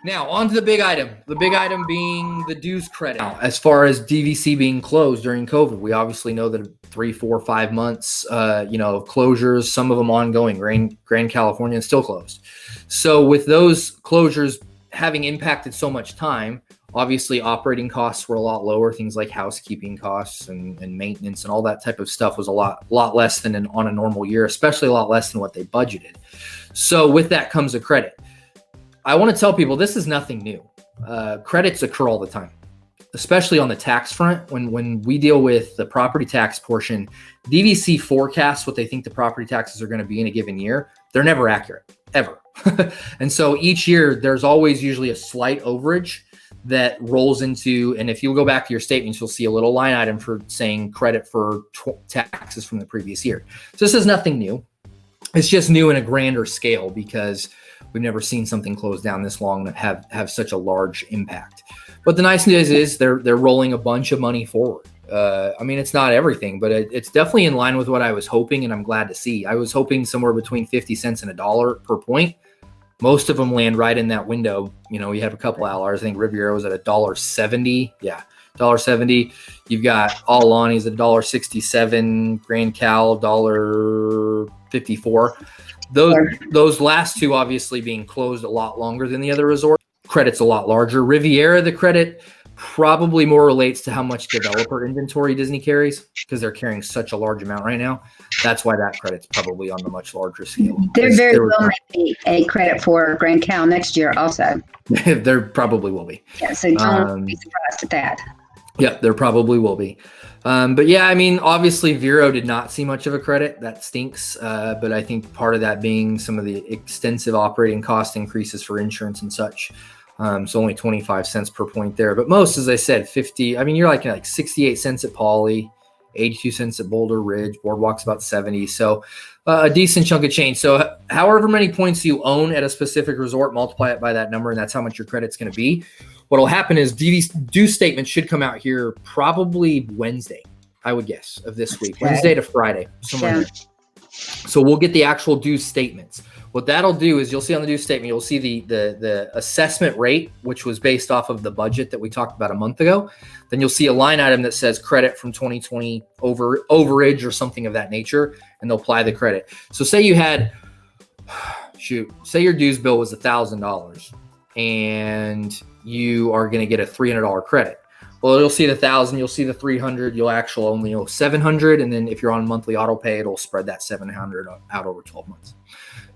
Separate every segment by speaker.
Speaker 1: Now, on to the big item. The big item being the dues credit. Now, as far as DVC being closed during COVID, we obviously know that 3, 4, 5 months, of closures, some of them ongoing. Grand California is still closed. So with those closures having impacted so much time, obviously operating costs were a lot lower. Things like housekeeping costs and maintenance and all that type of stuff was a lot less than on a normal year, especially a lot less than what they budgeted. So with that comes a credit. I want to tell people this is nothing new. Credits occur all the time, especially on the tax front. When we deal with the property tax portion, DVC forecasts what they think the property taxes are going to be in a given year. They're never accurate, ever. And so each year, there's always usually a slight overage that rolls into, and if you go back to your statements, you'll see a little line item for saying credit for taxes from the previous year. So this is nothing new. It's just new in a grander scale because we've never seen something close down this long that have such a large impact. But the nice news is they're rolling a bunch of money forward. It's not everything, but it's definitely in line with what I was hoping, and I'm glad to see. I was hoping somewhere between 50 cents and $1 per point. Most of them land right in that window. You have a couple outliers. I think Riviera was at $1.70. Yeah, $1.70. You've got Alani's at $1.67. Grand Cal $1.54. Those last two obviously being closed a lot longer than the other resort. Credit's a lot larger. Riviera, the credit probably more relates to how much developer inventory Disney carries because they're carrying such a large amount right now. That's why that credit's probably on the much larger scale.
Speaker 2: There very well might be a credit for Grand Cal next year also.
Speaker 1: There probably will be.
Speaker 2: Yeah, so don't be surprised at that.
Speaker 1: Yeah, there probably will be. But yeah, obviously Vero did not see much of a credit. That stinks. But I think part of that being some of the extensive operating cost increases for insurance and such. So only 25 cents per point there. But most, as I said, 50. You're like 68 cents at Poly, 82 cents at Boulder Ridge. Boardwalk's about 70. So a decent chunk of change. So however many points you own at a specific resort, multiply it by that number, and that's how much your credit's going to be. What will happen is due statement should come out here probably Wednesday, I would guess, of this week. Okay. Wednesday to Friday. Somewhere there. So we'll get the actual due statements. What that'll do is you'll see on the due statement, you'll see the assessment rate, which was based off of the budget that we talked about a month ago. Then you'll see a line item that says credit from 2020 overage or something of that nature, and they'll apply the credit. So say you had, say your dues bill was $1,000 and you are going to get a $300 credit. Well, you'll see the 1,000, you'll see the 300, you'll actually only owe 700. And then if you're on monthly auto pay, it'll spread that 700 out over 12 months.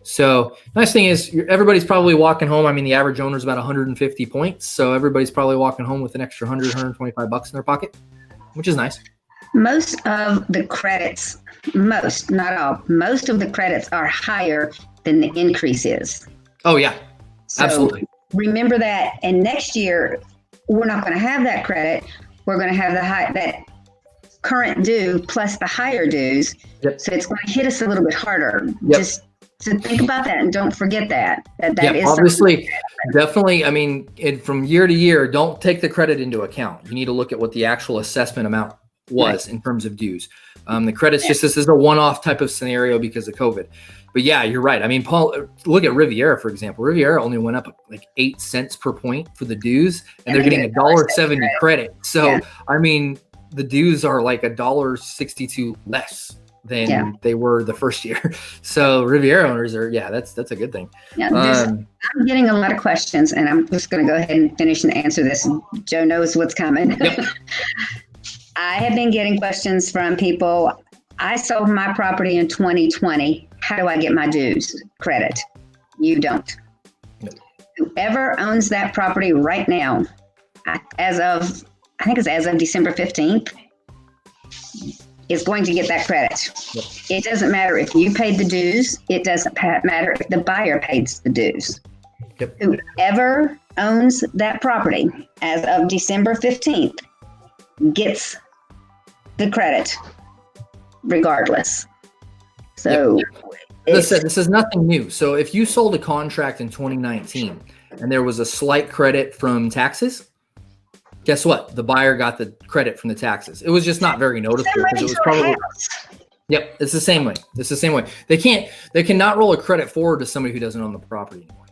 Speaker 1: So nice thing is everybody's probably walking home. The average owner is about 150 points. So everybody's probably walking home with an extra 100, 125 bucks in their pocket, which is nice.
Speaker 2: Most of the credits, not all, most of the credits are higher than the increase is.
Speaker 1: Oh yeah, absolutely.
Speaker 2: Remember that. And next year, we're not going to have that credit. We're going to have that current due plus the higher dues. Yep. So it's going to hit us a little bit harder. Yep. Just to think about that and don't forget that is
Speaker 1: obviously definitely. From year to year, don't take the credit into account. You need to look at what the actual assessment amount was in terms of dues. The credits just, this is a one-off type of scenario because of COVID. But yeah, you're right. Paul, look at Riviera, for example. Riviera only went up like 8 cents per point for the dues, and they're getting $1.70 credit. So, the dues are like $1.62 less than they were the first year. So Riviera owners are, that's a good thing.
Speaker 2: Yeah, I'm getting a lot of questions, and I'm just going to go ahead and finish and answer this. Joe knows what's coming. Yep. I have been getting questions from people. I sold my property in 2020. How do I get my dues credit? You don't. Nope. Whoever owns that property right now, as of December 15th, is going to get that credit. Yep. It doesn't matter if you paid the dues. It doesn't matter if the buyer pays the dues. Yep. Whoever owns that property as of December 15th gets the credit regardless. So
Speaker 1: listen, this is nothing new. So if you sold a contract in 2019 and there was a slight credit from taxes, guess what? The buyer got the credit from the taxes. It was just not very noticeable because it was probably. Yep, it's the same way. They cannot roll a credit forward to somebody who doesn't own the property anymore.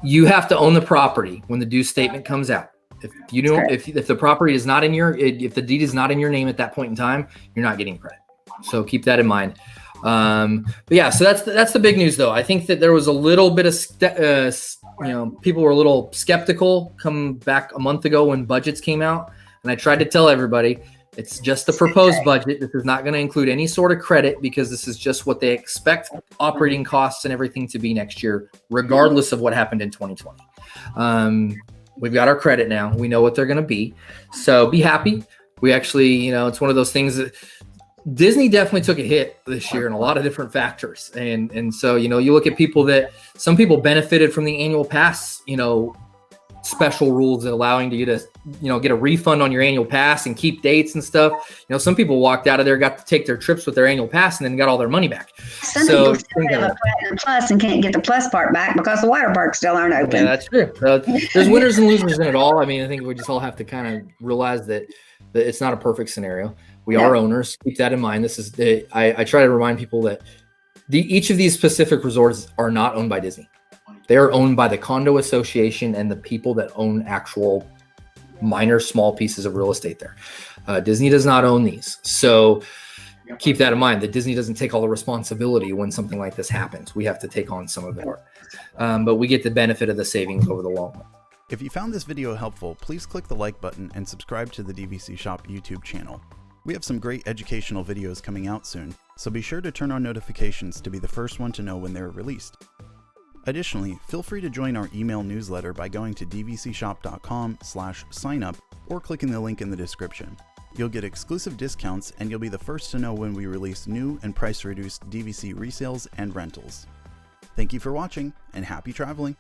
Speaker 1: You have to own the property when the due statement comes out. If you don't, if the property is not in your, if the deed is not in your name at that point in time, you're not getting credit. So keep that in mind. But yeah, so that's the big news though. I think that there was a little bit of, people were a little skeptical come back a month ago when budgets came out. And I tried to tell everybody, it's just the proposed budget. This is not going to include any sort of credit because this is just what they expect operating costs and everything to be next year, regardless of what happened in 2020. We've got our credit now. We know what they're going to be. So be happy. We actually, it's one of those things that Disney definitely took a hit this year in a lot of different factors. And so, you look at some people benefited from the annual pass, special rules allowing you to get a refund on your annual pass and keep dates and stuff. Some people walked out of there, got to take their trips with their annual pass and then got all their money back.
Speaker 2: Some people still have a Platinum Plus and can't get the Plus part back because the water parks still aren't open.
Speaker 1: Yeah, that's true. There's winners and losers in it all. I mean, I think we just all have to kind of realize that it's not a perfect scenario. We are owners. Keep that in mind. This is I try to remind people that each of these specific resorts are not owned by Disney. They are owned by the condo association and the people that own actual minor, small pieces of real estate there. Disney does not own these. So keep that in mind, that Disney doesn't take all the responsibility when something like this happens. We have to take on some of it. But we get the benefit of the savings over the long run.
Speaker 3: If you found this video helpful, please click the like button and subscribe to the DVC Shop YouTube channel. We have some great educational videos coming out soon, so be sure to turn on notifications to be the first one to know when they're released. Additionally, feel free to join our email newsletter by going to dvcshop.com/signup or clicking the link in the description. You'll get exclusive discounts and you'll be the first to know when we release new and price-reduced DVC resales and rentals. Thank you for watching and happy traveling!